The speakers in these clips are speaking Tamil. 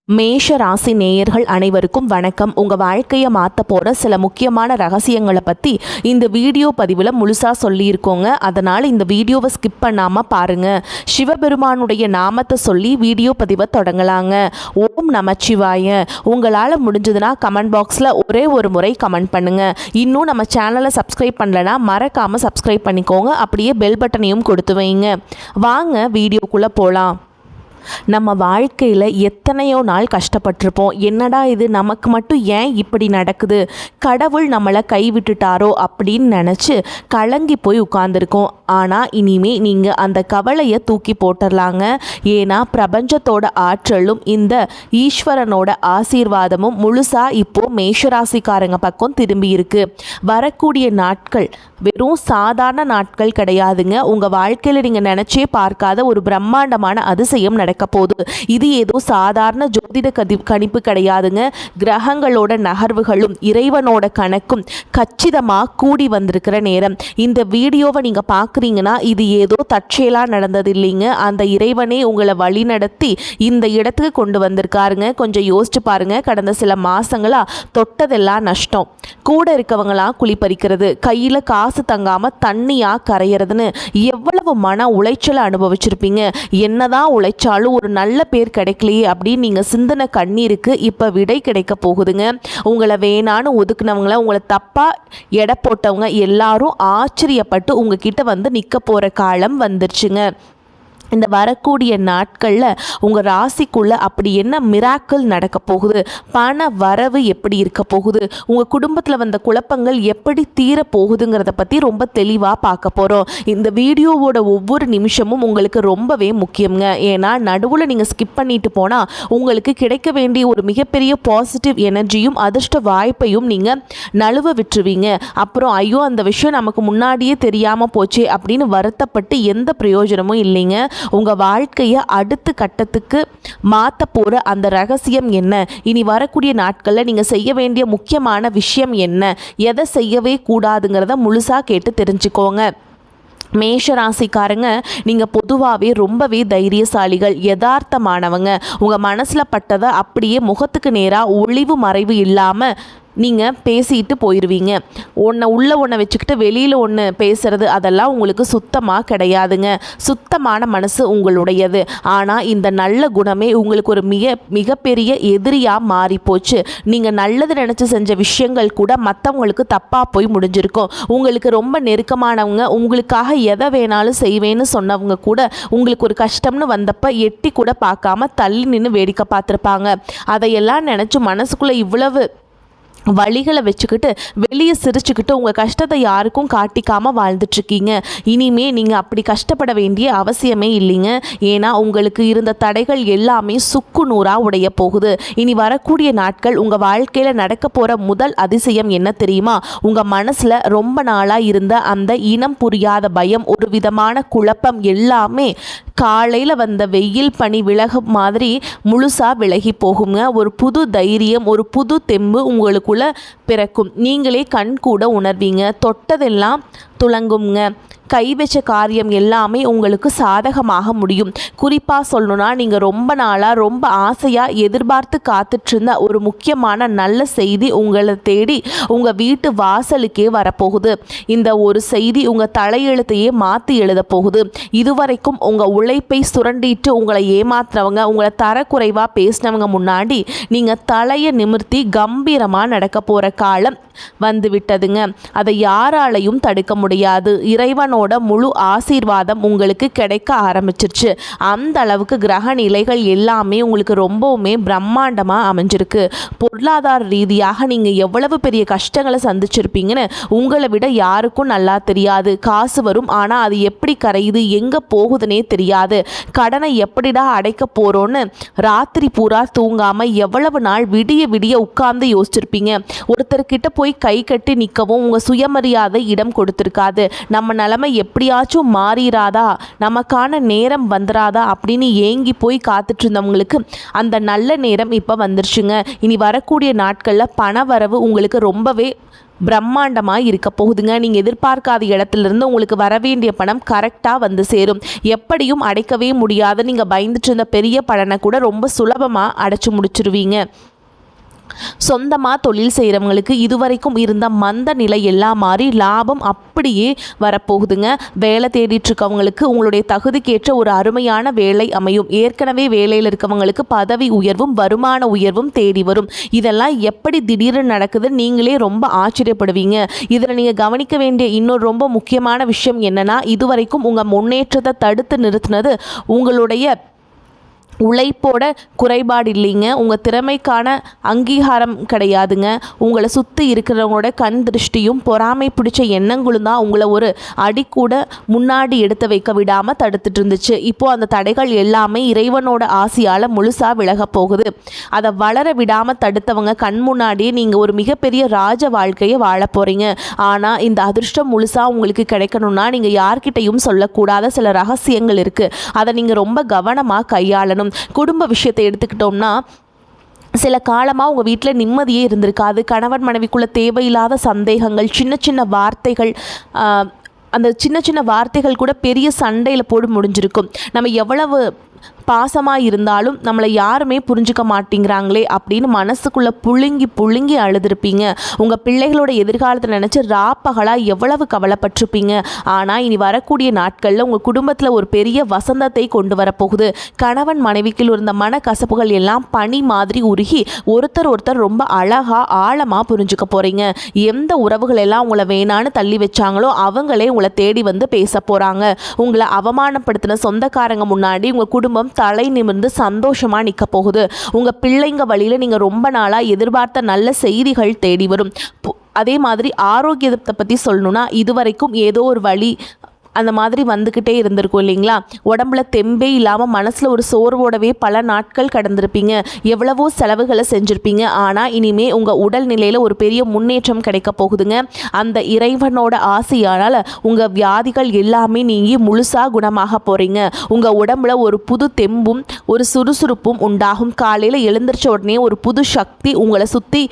மேஷ ராசி நேயர்கள் அனைவருக்கும் வணக்கம். உங்கள் வாழ்க்கையை மாற்ற போகிற சில முக்கியமான ரகசியங்களை பற்றி இந்த வீடியோ பதிவில் முழுசாக சொல்லியிருக்கோங்க. அதனால் இந்த வீடியோவை ஸ்கிப் பண்ணாமல் பாருங்கள். சிவபெருமானுடைய நாமத்தை சொல்லி வீடியோ பதிவை தொடங்கலாங்க. ஓம் நமச்சிவாய. உங்களால் முடிஞ்சதுன்னா கமெண்ட் பாக்ஸில் ஒரே ஒரு முறை கமெண்ட் பண்ணுங்கள். இன்னும் நம்ம சேனலை சப்ஸ்கிரைப் பண்ணலைன்னா மறக்காமல் சப்ஸ்கிரைப் பண்ணிக்கோங்க. அப்படியே பெல் பட்டனையும் கொடுத்து வைங்க. வாங்க வீடியோக்குள்ளே போகலாம். நம்ம வாழ்க்கையில் எத்தனையோ நாள் கஷ்டப்பட்டிருப்போம். என்னடா இது, நமக்கு மட்டும் ஏன் இப்படி நடக்குது, கடவுள் நம்மளை கைவிட்டுட்டாரோ அப்படின்னு நினச்சி கலங்கி போய் உட்கார்ந்துருக்கோம். ஆனால் இனிமே நீங்கள் அந்த கவலையை தூக்கி போட்டுடலாங்க. ஏன்னா பிரபஞ்சத்தோட ஆற்றலும் இந்த ஈஸ்வரனோட ஆசீர்வாதமும் முழுசாக இப்போது மேஷராசிக்காரங்க பக்கம் திரும்பி இருக்கு. வரக்கூடிய நாட்கள் வெறும் சாதாரண நாட்கள் கிடையாதுங்க. உங்கள் வாழ்க்கையில் நீங்கள் நினச்சே பார்க்காத ஒரு பிரம்மாண்டமான அதிசயம் நடக்க போகுது. இது ஏதோ சாதாரண ஜோதிட கணிப்பு கிடையாதுங்க. கிரகங்களோட நகர்வுகளும் இறைவனோட கணக்கும் கச்சிதமாக கூடி வந்திருக்கிற நேரம். இந்த வீடியோவை நீங்கள் பார்க்குறீங்கன்னா இது ஏதோ தற்செயலாக நடந்தது இல்லைங்க. அந்த இறைவனே உங்களை வழி நடத்தி இந்த இடத்துக்கு கொண்டு வந்திருக்காருங்க. கொஞ்சம் யோசிச்சு பாருங்க. கடந்த சில மாசங்களா தொட்டதெல்லாம் நஷ்டம், கூட இருக்கவங்களாம் குளிப்பறிக்கிறது, கையில் காசு தங்காமல் தண்ணியாக கரையிறதுன்னு எவ்வளவு மன உளைச்சலை அனுபவிச்சிருப்பீங்க. என்னதான் உழைச்சாலும் ஒரு நல்ல பேர் கிடைக்கலையே அப்படின்னு நீங்கள் சிந்தனை கண்ணீருக்கு இப்போ விடை கிடைக்க போகுதுங்க. உங்களை வேணான்னு ஒதுக்குனவங்கள, உங்களை தப்பாக எடை போட்டவங்க எல்லாரும் ஆச்சரியப்பட்டு உங்ககிட்ட வந்து நிற்க போகிற காலம் வந்துருச்சுங்க. இந்த வரக்கூடிய நாட்களில் உங்கள் ராசிக்குள்ளே அப்படி என்ன மிராக்கிள் நடக்க போகுது, பண வரவு எப்படி இருக்க போகுது, உங்கள் குடும்பத்தில் வந்த குழப்பங்கள் எப்படி தீர போகுதுங்கிறத பற்றி ரொம்ப தெளிவாக பார்க்க போகிறோம். இந்த வீடியோவோட ஒவ்வொரு நிமிஷமும் உங்களுக்கு ரொம்பவே முக்கியங்க. ஏன்னா நடுவில் நீங்கள் ஸ்கிப் பண்ணிட்டு போனால் உங்களுக்கு கிடைக்க வேண்டிய ஒரு மிகப்பெரிய பாசிட்டிவ் எனர்ஜியும் அதிர்ஷ்ட வாய்ப்பையும் நீங்கள் நழுவ விட்டுருவீங்க. அப்புறம் ஐயோ அந்த விஷயம் நமக்கு முன்னாடியே தெரியாமல் போச்சே அப்படின்னு வருத்தப்பட்டு எந்த பிரயோஜனமும் இல்லைங்க. உங்கள் வாழ்க்கையை அடுத்த கட்டத்துக்கு மாற்ற போகிற அந்த ரகசியம் என்ன, இனி வரக்கூடிய நாட்களில் நீங்கள் செய்ய வேண்டிய முக்கியமான விஷயம் என்ன, எதை செய்யவே கூடாதுங்கிறத முழுசாக கேட்டு தெரிஞ்சுக்கோங்க. மேஷராசிக்காரங்க நீங்கள் பொதுவாகவே ரொம்பவே தைரியசாலிகள், யதார்த்தமானவங்க. உங்கள் மனசில் பட்டதை அப்படியே முகத்துக்கு நேராக ஒளிவு மறைவு இல்லாமல் நீங்கள் பேசிட்டு போயிடுவீங்க. ஒன்றை வச்சுக்கிட்டு வெளியில் ஒன்று பேசுகிறது அதெல்லாம் உங்களுக்கு சுத்தமாக கிடையாதுங்க. சுத்தமான மனசு உங்களுடையது. ஆனால் இந்த நல்ல குணமே உங்களுக்கு ஒரு மிகப்பெரிய எதிரியாக மாறிப்போச்சு. நீங்கள் நல்லது நினச்சி செஞ்ச விஷயங்கள் கூட மற்றவங்களுக்கு தப்பாக போய் முடிஞ்சிருக்கும். உங்களுக்கு ரொம்ப நெருக்கமானவங்க, உங்களுக்காக எதை வேணாலும் செய்வேன்னு சொன்னவங்க கூட உங்களுக்கு ஒரு கஷ்டம்னு வந்தப்போ எட்டி கூட பார்க்காம தள்ளி நின்று வேடிக்கை பார்த்துருப்பாங்க. அதையெல்லாம் நினச்சி மனசுக்குள்ளே இவ்வளவு வழிகளை வச்சுக்கிட்டு வெளியே சிரிச்சுக்கிட்டு உங்கள் கஷ்டத்தை யாருக்கும் காட்டிக்காமல் வாழ்ந்துட்டுருக்கீங்க. இனிமே நீங்கள் அப்படி கஷ்டப்பட வேண்டிய அவசியமே இல்லைங்க. ஏன்னா உங்களுக்கு இருந்த தடைகள் எல்லாமே சுக்கு நூறாக உடைய போகுது. இனி வரக்கூடிய நாட்கள் உங்கள் வாழ்க்கையில் நடக்க போகிற முதல் அதிசயம் என்ன தெரியுமா? உங்கள் மனசில் ரொம்ப நாளாக இருந்த அந்த இனம் புரியாத பயம், ஒரு விதமான குழப்பம் எல்லாமே காலையில் வந்த வெயில் பனி விலகும் மாதிரி முழுசாக விலகி போகுங்க. ஒரு புது தைரியம், ஒரு புது தெம்பு உங்களுக்குள்ள பிறக்கும். நீங்களே கண் கூட உணர்வீங்க. தொட்டதெல்லாம் துளங்குங்க. கை வச்ச காரியம் எல்லாமே உங்களுக்கு சாதகமாக முடியும். குறிப்பாக சொல்லணுன்னா நீங்கள் ரொம்ப நாளாக ரொம்ப ஆசையாக எதிர்பார்த்து காத்துட்ருந்த ஒரு முக்கியமான நல்ல செய்தி உங்களை தேடி உங்கள் வீட்டு வாசலுக்கே வரப்போகுது. இந்த ஒரு செய்தி உங்கள் தலையெழுத்தையே மாற்றி எழுத போகுது. இதுவரைக்கும் உங்கள் உழைப்பை சுரண்டிட்டு உங்களை ஏமாத்துறவங்க, உங்களை தரக்குறைவாக பேசினவங்க முன்னாடி நீங்கள் தலையை நிமிர்த்தி கம்பீரமாக நடக்க போகிற காலம் வந்து விட்டதுங்க. அதை யாராலையும் தடுக்க முடியாது. இறைவனோட முழு ஆசீர்வாதம் உங்களுக்கு கிடைக்க ஆரம்பிச்சிருச்சு. அந்த அளவுக்கு கிரக நிலைகள் எல்லாமே உங்களுக்கு ரொம்பவுமே பிரம்மாண்டமாக அமைஞ்சிருக்கு. பொருளாதார ரீதியாக நீங்கள் எவ்வளவு பெரிய கஷ்டங்களை சந்திச்சிருப்பீங்கன்னு உங்களை விட யாருக்கும் நல்லா தெரியாது. காசு வரும், ஆனால் அது எப்படி கரையுது, எங்கே போகுதுன்னே தெரியாது. கடனை எப்படிடா அடைக்க போகிறோன்னு ராத்திரி பூரா தூங்காமல் எவ்வளவு நாள் விடிய உட்கார்ந்து யோசிச்சிருப்பீங்க. ஒருத்தர்கிட்ட போய் கை கட்டி நிற்கவும் உங்கள் சுயமரியாதை இடம் கொடுத்துருக்காது. இருக்காது. நம்ம நிலைமை எப்படியாச்சும் மாறிராதா, நமக்கான நேரம் வந்துராதா அப்படின்னு ஏங்கி போய் காத்துட்டு இருந்தவங்களுக்கு அந்த நல்ல நேரம் இப்போ வந்துருச்சுங்க. இனி வரக்கூடிய நாட்களில் பண வரவு உங்களுக்கு ரொம்பவே பிரம்மாண்டமாக இருக்க போகுதுங்க. நீங்கள் எதிர்பார்க்காத இடத்துலேருந்து உங்களுக்கு வர வேண்டிய பணம் கரெக்டாக வந்து சேரும். எப்படியும் அடைக்கவே முடியாத நீங்கள் பயந்துட்டு இருந்த பெரிய பலனை கூட ரொம்ப சுலபமாக அடைச்சி முடிச்சிருவீங்க. சொந்தமாக தொழில் செய்கிறவங்களுக்கு இதுவரைக்கும் இருந்த மந்த நிலை எல்லாம் மாறி லாபம் அப்படியே வரப்போகுதுங்க. வேலை தேடிட்டு இருக்கவங்களுக்கு உங்களுடைய தகுதிக்கேற்ற ஒரு அருமையான வேலை அமையும். ஏற்கனவே வேலையில் இருக்கவங்களுக்கு பதவி உயர்வும் வருமான உயர்வும் தேடி வரும். இதெல்லாம் எப்படி திடீர்னு நடக்குது நீங்களே ரொம்ப ஆச்சரியப்படுவீங்க. இதில் நீங்கள் கவனிக்க வேண்டிய இன்னொரு ரொம்ப முக்கியமான விஷயம் என்னென்னா, இதுவரைக்கும் உங்கள் முன்னேற்றத்தை தடுத்து நிறுத்தினது உங்களுடைய உழைப்போட குறைபாடு இல்லைங்க, உங்கள் திறமைக்கான அங்கீகாரம் கிடையாதுங்க. உங்களை சுற்றி இருக்கிறவங்களோட கண் திருஷ்டியும் பொறாமை பிடிச்ச எண்ணங்களும் தான் உங்களை ஒரு அடி கூட முன்னாடி எடுத்து வைக்க விடாமல் தடுத்துட்டு இருந்துச்சு. இப்போது அந்த தடைகள் எல்லாமே இறைவனோட ஆசையால் முழுசாக விலக போகுது. அதை வளர விடாமல் தடுத்தவங்க கண் முன்னாடியே நீங்கள் ஒரு மிகப்பெரிய ராஜ வாழ்க்கையை வாழ போகிறீங்க. ஆனால் இந்த அதிர்ஷ்டம் முழுசாக உங்களுக்கு கிடைக்கணும்னா நீங்கள் யார்கிட்டையும் சொல்லக்கூடாத சில ரகசியங்கள் இருக்குது. அதை நீங்கள் ரொம்ப கவனமாக கையாளணும். குடும்ப விஷயத்தை எடுத்துக்கிட்டோம்னா, சில காலமாக உங்கள் வீட்டில் நிம்மதியே இருந்திருக்காது. கணவன் மனைவிக்குள்ள தேவையில்லாத சந்தேகங்கள், சின்ன சின்ன வார்த்தைகள், அந்த சின்ன சின்ன வார்த்தைகள் கூட பெரிய சண்டையில் போட்டு முடிஞ்சிருக்கும். நம்ம எவ்வளவு பாசமாக இருந்தாலும் நம்மளை யாருமே புரிஞ்சுக்க மாட்டேங்கிறாங்களே அப்படின்னு மனசுக்குள்ளே புழுங்கி அழுதுருப்பீங்க. உங்கள் பிள்ளைகளோட எதிர்காலத்தை நினச்சி ராப்பகலாக எவ்வளவு கவலைப்பட்டிருப்பீங்க. ஆனால் இனி வரக்கூடிய நாட்களில் உங்கள் குடும்பத்தில் ஒரு பெரிய வசந்தத்தை கொண்டு வரப்போகுது. கணவன் மனைவிக்குள் இருந்த மனக்கசப்புகள் எல்லாம் பனி மாதிரி உருகி ஒருத்தர் ரொம்ப அழகாக ஆழமாக புரிஞ்சுக்க போகிறீங்க. எந்த உறவுகள் எல்லாம் உங்களை வேணான்னு தள்ளி வச்சாங்களோ அவங்களே உங்களை தேடி வந்து பேச போகிறாங்க. உங்களை அவமானப்படுத்தின சொந்தக்காரங்க முன்னாடி உங்கள் குடும்பம் தலை நிமிர்ந்து சந்தோஷமாக நிற்க போகுது. உங்கள் பிள்ளைங்க வழியில் நீங்கள் ரொம்ப நாளாக எதிர்பார்த்த நல்ல செய்திகள் தேடி வரும். அதே மாதிரி ஆரோக்கியத்தை பற்றி சொல்லணுன்னா, இதுவரைக்கும் ஏதோ ஒரு வழி அந்த மாதிரி வந்துக்கிட்டே இருந்திருக்கும் இல்லைங்களா? உடம்புல தெம்பே இல்லாமல் மனசில் ஒரு சோர்வோடவே பல நாட்கள் கடந்திருப்பீங்க. எவ்வளவோ செலவுகளை செஞ்சுருப்பீங்க. ஆனால் இனிமே உங்கள் உடல்நிலையில் ஒரு பெரிய முன்னேற்றம் கிடைக்க போகுதுங்க. அந்த இறைவனோட ஆசையானால் உங்கள் வியாதிகள் எல்லாமே நீங்கி முழுசாக குணமாக போகிறீங்க. உங்கள் உடம்புல ஒரு புது தெம்பும் ஒரு சுறுசுறுப்பும் உண்டாகும். காலையில் எழுந்திரிச்ச உடனே ஒரு புது சக்தி உங்களை சுற்றி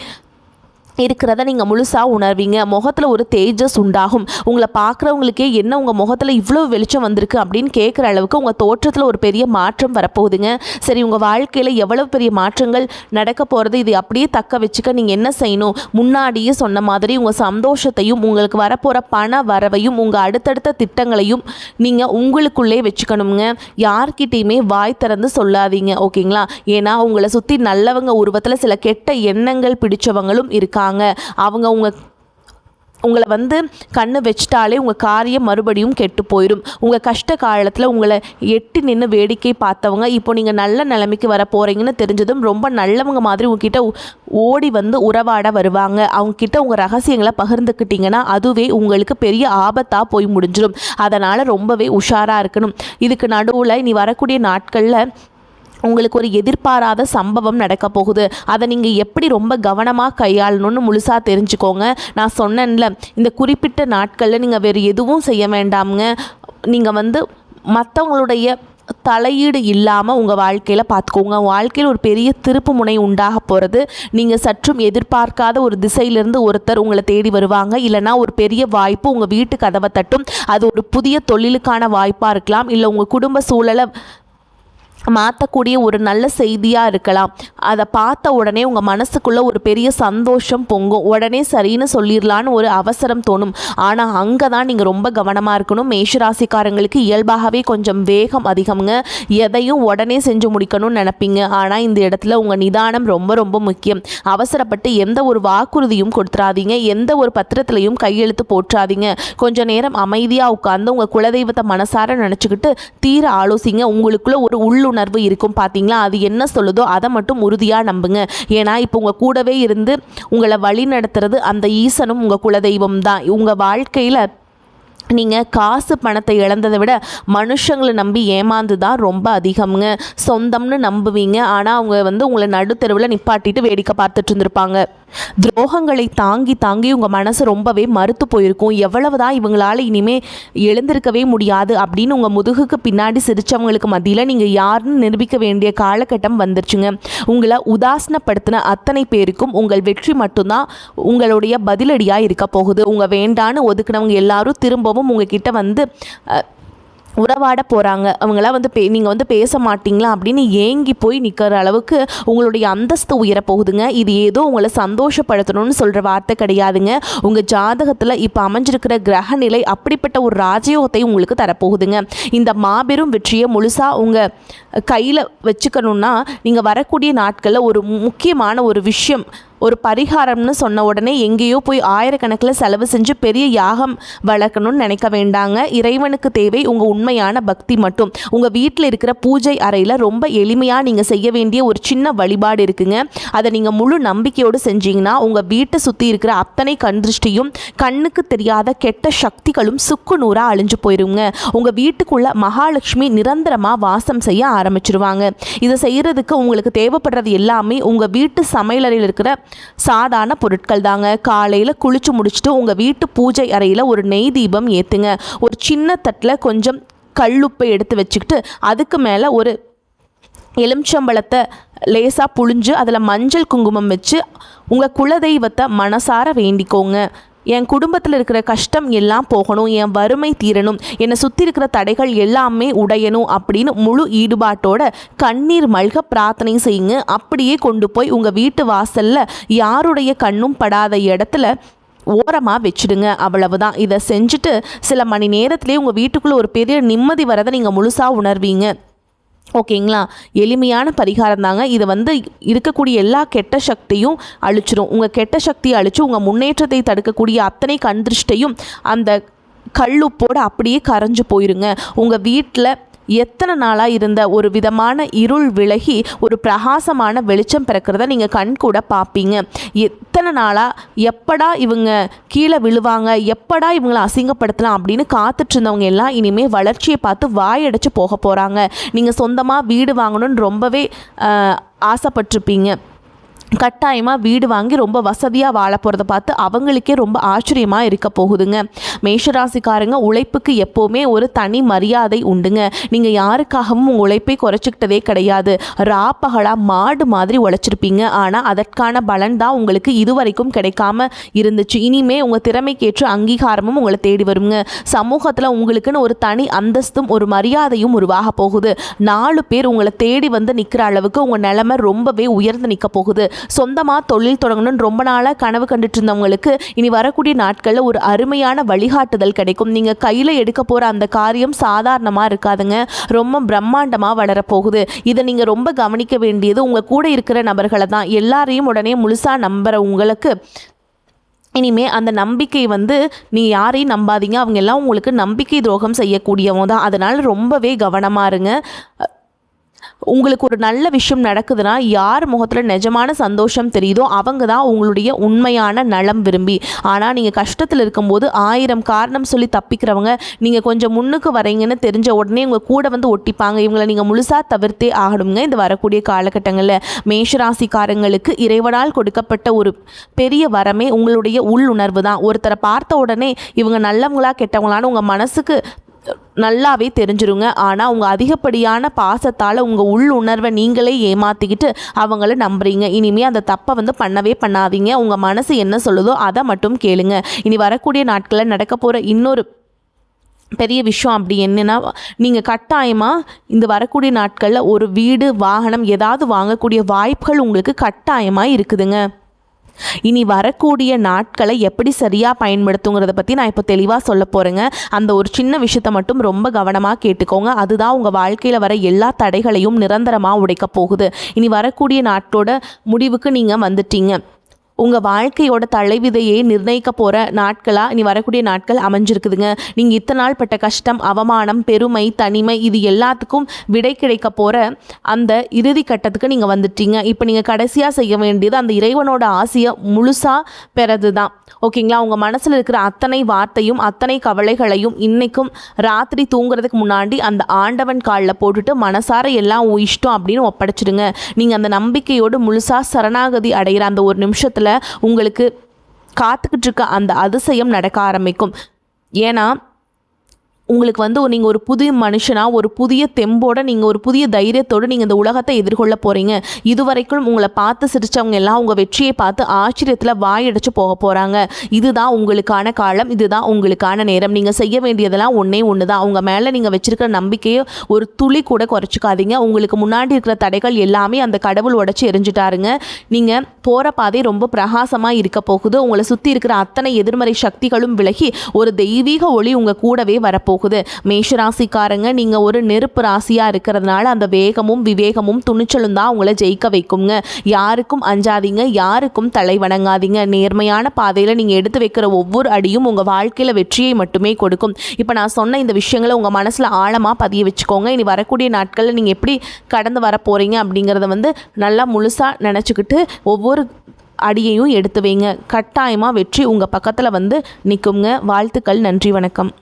இருக்கிறத நீங்கள் முழுசாக உணர்வீங்க. முகத்தில் ஒரு தேஜஸ் உண்டாகும். உங்களை பார்க்குறவங்களுக்கே என்ன உங்கள் முகத்தில் இவ்வளோ வெளிச்சம் வந்திருக்கு அப்படின்னு கேட்குற அளவுக்கு உங்கள் தோற்றத்தில் ஒரு பெரிய மாற்றம் வரப்போகுதுங்க. சரி, உங்கள் வாழ்க்கையில் எவ்வளவு பெரிய மாற்றங்கள் நடக்க போகிறது, இது அப்படியே தக்க வச்சுக்க நீங்கள் என்ன செய்யணும்? முன்னாடியே சொன்ன மாதிரி உங்கள் சந்தோஷத்தையும் உங்களுக்கு வரப்போகிற பண வரவையும் உங்கள் அடுத்தடுத்த திட்டங்களையும் நீங்கள் உங்களுக்குள்ளே வச்சுக்கணுங்க. யார்கிட்டையுமே வாய் திறந்து சொல்லாதீங்க, ஓகேங்களா? ஏன்னா உங்களை சுற்றி நல்லவங்க உருவத்தில் சில கெட்ட எண்ணங்கள் பிடிச்சவங்களும் இருக்காங்க. அவங்க உங்களை வந்து கண்ணு வச்சிட்டாலே உங்கள் காரியம் மறுபடியும் கெட்டு போயிடும். உங்கள் கஷ்ட காலத்தில் உங்களை எட்டி நின்று வேடிக்கை பார்த்தவங்க இப்போ நீங்கள் நல்ல நிலைமைக்கு வர போகிறீங்கன்னு தெரிஞ்சதும் ரொம்ப நல்லவங்க மாதிரி உங்ககிட்ட ஓடி வந்து உறவாட வருவாங்க. அவங்கக்கிட்ட உங்கள் ரகசியங்களை பகிர்ந்துக்கிட்டிங்கன்னா அதுவே உங்களுக்கு பெரிய ஆபத்தாக போய் முடிஞ்சிடும். அதனால் ரொம்பவே உஷாராக இருக்கணும். இதுக்கு நடுவில் இனி வரக்கூடிய நாட்களில் உங்களுக்கு ஒரு எதிர்பாராத சம்பவம் நடக்க போகுது. அதை நீங்கள் எப்படி ரொம்ப கவனமாக கையாளணும்னு முழுசாக தெரிஞ்சுக்கோங்க. நான் சொன்னேன்ல, இந்த குறிப்பிட்ட நாட்களில் நீங்கள் வேறு எதுவும் செய்ய வேண்டாமுங்க. நீங்கள் வந்து மற்றவங்களுடைய தலையீடு இல்லாமல் உங்கள் வாழ்க்கையில் பார்த்துக்கோங்க. வாழ்க்கையில் ஒரு பெரிய திருப்பு முனை உண்டாக போகிறது. நீங்கள் சற்றும் எதிர்பார்க்காத ஒரு திசையிலிருந்து ஒருத்தர் உங்களை தேடி வருவாங்க. இல்லைனா ஒரு பெரிய வாய்ப்பு உங்கள் வீட்டு கதவை தட்டும். அது ஒரு புதிய தொழிலுக்கான வாய்ப்பாக இருக்கலாம். இல்லை உங்கள் குடும்ப சூழலை மாற்றக்கூடிய ஒரு நல்ல செய்தியாக இருக்கலாம். அதை பார்த்த உடனே உங்கள் மனசுக்குள்ளே ஒரு பெரிய சந்தோஷம் பொங்கும். உடனே சரின்னு சொல்லிடலான்னு ஒரு அவசரம் தோணும். ஆனால் அங்கே தான் நீங்கள் ரொம்ப கவனமாக இருக்கணும். மேஷராசிக்காரங்களுக்கு இயல்பாகவே கொஞ்சம் வேகம் அதிகம்ங்க. எதையும் உடனே செஞ்சு முடிக்கணும்னு நினைப்பீங்க. ஆனால் இந்த இடத்துல உங்கள் நிதானம் ரொம்ப ரொம்ப முக்கியம். அவசரப்பட்டு எந்த ஒரு வாக்குறுதியும் கொடுத்துறாதீங்க. எந்த ஒரு பத்திரத்திலையும் கையெழுத்து போற்றாதீங்க. கொஞ்சம் நேரம் அமைதியாக உட்கார்ந்து உங்கள் குலதெய்வத்தை மனசார நினச்சிக்கிட்டு தீர ஆலோசிங்க. உங்களுக்குள்ள ஒரு உள்ளுணர்வு இருக்கும் பார்த்தீங்களா, அது என்ன சொல்லுதோ அதை மட்டும் உறுதியாக நம்புங்க. ஏன்னா இப்போ உங்கள் கூடவே இருந்து உங்களை வழி நடத்துறது அந்த ஈசனும் உங்கள் குலதெய்வம் தான். உங்கள் வாழ்க்கையில் நீங்கள் காசு பணத்தை இழந்ததை விட மனுஷங்களை நம்பி ஏமாந்து தான் ரொம்ப அதிகம்ங்க. சொந்தம்னு நம்புவீங்க, ஆனால் அவங்க வந்து உங்களை நடுத்தெருவில் நிப்பாட்டிட்டு வேடிக்கை பார்த்துட்டு இருந்திருப்பாங்க. துரோகங்களை தாங்கி தாங்கி உங்கள் மனசு ரொம்பவே மறுத்து போயிருக்கும். எவ்வளவுதான் இவங்களால் இனிமே எழுந்திருக்கவே முடியாது அப்படின்னு உங்கள் முதுகுக்கு பின்னாடி சிரித்தவங்களுக்கு மத்தியில் நீங்கள் யாருன்னு நிரூபிக்க வேண்டிய காலகட்டம் வந்துருச்சுங்க. உங்களை உதாசனப்படுத்தின அத்தனை பேருக்கும் உங்கள் வெற்றி மட்டும்தான் உங்களுடைய பதிலடியாக இருக்க போகுது. உங்கள் வேண்டான்னு ஒதுக்குனவங்க எல்லாரும் திரும்பவும் உங்ககிட்ட வந்து உறவாட போகிறாங்க. அவங்களாம் வந்து நீங்கள் வந்து பேச மாட்டிங்களா அப்படின்னு ஏங்கி போய் நிற்கிற அளவுக்கு உங்களுடைய அந்தஸ்து உயரப்போகுதுங்க. இது ஏதோ உங்களை சந்தோஷப்படுத்தணும்னு சொல்கிற வார்த்தை கிடையாதுங்க. உங்கள் ஜாதகத்தில் இப்போ அமைஞ்சிருக்கிற கிரக நிலை அப்படிப்பட்ட ஒரு ராஜயோகத்தை உங்களுக்கு தரப்போகுதுங்க. இந்த மாபெரும் வெற்றியை முழுசாக உங்கள் கையில் வச்சுக்கணுன்னா நீங்கள் வரக்கூடிய நாட்களில் ஒரு முக்கியமான ஒரு விஷயம், ஒரு பரிகாரம்னு சொன்ன உடனே எங்கேயோ போய் ஆயிரக்கணக்கில் செலவு செஞ்சு பெரிய யாகம் வளர்க்கணும்னு நினைக்க வேண்டாங்க. இறைவனுக்கு தேவை உங்கள் உண்மையான பக்தி மட்டும். உங்கள் வீட்டில் இருக்கிற பூஜை அறையில் ரொம்ப எளிமையாக நீங்கள் செய்ய வேண்டிய ஒரு சின்ன வழிபாடு இருக்குங்க. அதை நீங்கள் முழு நம்பிக்கையோடு செஞ்சீங்கன்னா உங்கள் வீட்டை சுற்றி இருக்கிற அத்தனை கண்திருஷ்டியும் கண்ணுக்கு தெரியாத கெட்ட சக்திகளும் சுக்கு நூறாக அழிஞ்சு போயிருங்க. உங்கள் வீட்டுக்குள்ள மகாலட்சுமி நிரந்தரமாக வாசம் செய்ய ஆரம்பிச்சிருவாங்க. இதை செய்கிறதுக்கு உங்களுக்கு தேவைப்படுறது எல்லாமே உங்கள் வீட்டு சமையலறையில் இருக்கிற சாதாரண பொருட்கள் தாங்க. காலையில் குளிச்சு முடிச்சுட்டு உங்கள் வீட்டு பூஜை அறையில் ஒரு நெய் தீபம் ஏற்றுங்க. ஒரு சின்ன தட்டில் கொஞ்சம் கல்லுப்பை எடுத்து வச்சுக்கிட்டு அதுக்கு மேலே ஒரு எலுமிச்சம்பழத்தை லேசாக புழிஞ்சு அதில் மஞ்சள் குங்குமம் வச்சு உங்கள் குலதெய்வத்தை மனசார வேண்டிக்கோங்க. என் குடும்பத்தில் இருக்கிற கஷ்டம் எல்லாம் போகணும், என் வறுமை தீரணும், என்னை சுற்றி இருக்கிற தடைகள் எல்லாமே உடையணும் அப்படின்னு முழு ஈடுபாட்டோட கண்ணீர் மல்க பிரார்த்தனை செய்யுங்க. அப்படியே கொண்டு போய் உங்கள் வீட்டு வாசலில் யாருடைய கண்ணும் படாத இடத்துல ஓரமாக வச்சுடுங்க. அவ்வளவுதான். இதை செஞ்சுட்டு சில மணி நேரத்திலே உங்கள் வீட்டுக்குள்ளே ஒரு பெரிய நிம்மதி வரதை நீங்கள் முழுசாக உணர்வீங்க. ஓகேங்களா? எளிமையான பரிகாரம் தாங்க. இது வந்து இருக்கக்கூடிய எல்லா கெட்ட சக்தியும் அழிச்சிரும். உங்கள் கெட்ட சக்தியை அழிச்சு உங்கள் முன்னேற்றத்தை தடுக்கக்கூடிய அத்தனை கண்திருஷ்டையும் அந்த கல்லுப்போடு அப்படியே கரைஞ்சு போயிருங்க. உங்கள் வீட்டில் எத்தனை நாளாக இருந்த ஒரு விதமான இருள் விலகி ஒரு பிரகாசமான வெளிச்சம் பிறக்கிறத நீங்கள் கண் கூட பார்ப்பீங்க. எத்தனை நாளாக எப்படா இவங்க கீழே விழுவாங்க, எப்படா இவங்களை அசிங்கப்படுத்தலாம் அப்படின்னு காத்துட்டு இருந்தவங்க எல்லாம் இனிமேல் வளர்ச்சியை பார்த்து வாயடைச்சு போக போகிறாங்க. நீங்கள் சொந்தமாக வீடு வாங்கணும்னு ரொம்பவே ஆசைப்பட்டிருப்பீங்க. கட்டாயமாக வீடு வாங்கி ரொம்ப வசதியாக வாழ போகிறத பார்த்து அவங்களுக்கே ரொம்ப ஆச்சரியமாக இருக்க போகுதுங்க. மேஷராசிக்காரங்க உழைப்புக்கு எப்போவுமே ஒரு தனி மரியாதை உண்டுங்க. நீங்கள் யாருக்காகவும் உங்கள் உழைப்பை குறைச்சிக்கிட்டதே கிடையாது. ராப்பகலாக மாடு மாதிரி உழைச்சிருப்பீங்க. ஆனால் அதற்கான பலன் தான் உங்களுக்கு இதுவரைக்கும் கிடைக்காம இருந்துச்சு. இனிமே உங்கள் திறமைக்கேற்ற அங்கீகாரமும் உங்களை தேடி வருங்க. சமூகத்தில் உங்களுக்குன்னு ஒரு தனி அந்தஸ்தும் ஒரு மரியாதையும் உருவாக போகுது. 4 பேர் உங்களை தேடி வந்து நிற்கிற அளவுக்கு உங்கள் நிலைமை ரொம்பவே உயர்ந்து நிற்க போகுது. சொந்தமாக தொழில் தொடங்கணும்னு ரொம்ப நாளாக கனவு கண்டுட்டு இருந்தவங்களுக்கு இனி வரக்கூடிய நாட்களில் ஒரு அருமையான வழிகாட்டுதல் கிடைக்கும். நீங்கள் கையில் எடுக்க போகிற அந்த காரியம் சாதாரணமாக இருக்காதுங்க, ரொம்ப பிரம்மாண்டமாக வளரப்போகுது. இதை நீங்கள் ரொம்ப கவனிக்க வேண்டியது உங்கள் கூட இருக்கிற நபர்களை தான். எல்லாரையும் உடனே முழுசாக நம்புகிற உங்களுக்கு இனிமேல் அந்த நம்பிக்கை வந்து நீங்கள் யாரையும் நம்பாதீங்க. அவங்க எல்லாம் உங்களுக்கு நம்பிக்கை துரோகம் செய்யக்கூடியவங்க தான். அதனால் ரொம்பவே கவனமாக இருங்க. உங்களுக்கு ஒரு நல்ல விஷயம் நடக்குதுன்னா யார் முகத்தில் நிஜமான சந்தோஷம் தெரியுதோ அவங்க தான் உங்களுடைய உண்மையான நலம் விரும்பி. ஆனால் நீங்கள் கஷ்டத்தில் இருக்கும்போது 1000 காரணம் சொல்லி தப்பிக்கிறவங்க நீங்கள் கொஞ்சம் முன்னுக்கு வரீங்கன்னு தெரிஞ்ச உடனே உங்கள் கூட வந்து ஒட்டிப்பாங்க. இவங்களை நீங்கள் முழுசாக தவிர்த்தே ஆகணுங்க. இந்த வரக்கூடிய காலகட்டங்களில் மேஷராசிக்காரங்களுக்கு இறைவனால் கொடுக்கப்பட்ட ஒரு பெரிய வரமே உங்களுடைய உள்ளுணர்வு தான். ஒருத்தரை பார்த்த உடனே இவங்க நல்லவங்களா கெட்டவங்களான்னு உங்கள் மனசுக்கு நல்லாவே தெரிஞ்சிருங்க. ஆனால் உங்கள் அதிகப்படியான பாசத்தால் உங்கள் உள்ளுணர்வை நீங்களே ஏமாற்றிக்கிட்டு அவங்கள நம்புறீங்க. இனிமேல் அந்த தப்பை வந்து பண்ணவே பண்ணாதீங்க. உங்கள் மனசு என்ன சொல்லுதோ அதை மட்டும் கேளுங்க. இனி வரக்கூடிய நாட்களில் நடக்க போகிற இன்னொரு பெரிய விஷயம் அப்படி என்னென்னா, நீங்கள் கட்டாயமாக இந்த வரக்கூடிய நாட்களில் ஒரு வீடு வாகனம் ஏதாவது வாங்கக்கூடிய வாய்ப்புகள் உங்களுக்கு கட்டாயமாக இருக்குதுங்க. இனி வரக்கூடிய நாட்களை எப்படி சரியாக பயன்படுத்துங்கிறத பற்றி நான் இப்போ தெளிவாக சொல்ல போகிறேங்க. அந்த ஒரு சின்ன விஷயத்தை மட்டும் ரொம்ப கவனமாக கேட்டுக்கோங்க. அதுதான் உங்கள் வாழ்க்கையில் வர எல்லா தடைகளையும் நிரந்தரமாக உடைக்க போகுது. இனி வரக்கூடிய நாட்டோட முடிவுக்கு நீங்கள் வந்துட்டீங்க. உங்கள் வாழ்க்கையோட தலைவிதையை நிர்ணயிக்க போகிற நாட்களாக இனி வரக்கூடிய நாட்கள் அமைஞ்சிருக்குதுங்க. நீங்கள் இத்தனை நாள் பட்ட கஷ்டம், அவமானம், பெருமை, தனிமை இது எல்லாத்துக்கும் விடை கிடைக்க போகிற அந்த இறுதி கட்டத்துக்கு நீங்கள் வந்துட்டீங்க. இப்போ நீங்கள் கடைசியாக செய்ய வேண்டியது அந்த இறைவனோட ஆசையை முழுசாக பெறது தான். ஓகேங்களா? உங்கள் மனசில் இருக்கிற அத்தனை வார்த்தையும் அத்தனை கவலைகளையும் இன்றைக்கும் ராத்திரி தூங்குறதுக்கு முன்னாடி அந்த ஆண்டவன் காலில் போட்டுட்டு மனசார எல்லாம் இஷ்டம் அப்படின்னு ஒப்படைச்சிடுங்க. நீங்கள் அந்த நம்பிக்கையோடு முழுசாக சரணாகதி அடைகிற அந்த ஒரு நிமிஷத்தில் விஷயத்தில் உங்களுக்கு காத்துக்கிட்டு இருக்க அந்த அதிசயம் நடக்க ஆரம்பிக்கும். ஏன்னா உங்களுக்கு வந்து நீங்கள் ஒரு புதிய மனுஷனாக, ஒரு புதிய தெம்போடு, நீங்கள் ஒரு புதிய தைரியத்தோடு நீங்கள் இந்த உலகத்தை எதிர்கொள்ள போகிறீங்க. இதுவரைக்கும் உங்களை பார்த்து சிரித்தவங்க எல்லாம் உங்கள் வெற்றியை பார்த்து ஆச்சரியத்தில் வாயடைச்சு போக போகிறாங்க. இதுதான் உங்களுக்கான காலம், இதுதான் உங்களுக்கான நேரம். நீங்கள் செய்ய வேண்டியதெல்லாம் ஒன்றே ஒன்று தான். அவங்க மேலே நீங்கள் வச்சுருக்கிற நம்பிக்கையை ஒரு துளி கூட குறைச்சிக்காதீங்க. உங்களுக்கு முன்னாடி இருக்கிற தடைகள் எல்லாமே அந்த கடவுள் உடச்சி எரிஞ்சிட்டாருங்க. நீங்கள் போகிற பாதை ரொம்ப பிரகாசமாக இருக்க போகுது. உங்களை சுற்றி இருக்கிற அத்தனை எதிர்மறை சக்திகளும் விலகி ஒரு தெய்வீக ஒளி உங்கள் கூடவே வரப்போகுது. மேஷராசிக்காரங்க, நீங்கள் ஒரு நெருப்பு ராசியாக இருக்கிறதுனால அந்த வேகமும் விவேகமும் துணிச்சலும் தான் உங்களை ஜெயிக்க வைக்குங்க. யாருக்கும் அஞ்சாதீங்க, யாருக்கும் தலை வணங்காதீங்க. நேர்மையான பாதையில் நீங்கள் எடுத்து வைக்கிற ஒவ்வொரு அடியும் உங்கள் வாழ்க்கையில் வெற்றியை மட்டுமே கொடுக்கும். இப்போ நான் சொன்ன இந்த விஷயங்களை உங்கள் மனசில் ஆழமாக பதிய வச்சுக்கோங்க. இனி வரக்கூடிய நாட்களில் நீங்கள் எப்படி கடந்து வர போகிறீங்க அப்படிங்கிறத வந்து நல்லா முழுசாக நினச்சிக்கிட்டு ஒவ்வொரு அடியையும் எடுத்து வைங்க. கட்டாயமாக வெற்றி உங்கள் பக்கத்தில் வந்து நிற்குங்க. வாழ்த்துக்கள். நன்றி, வணக்கம்.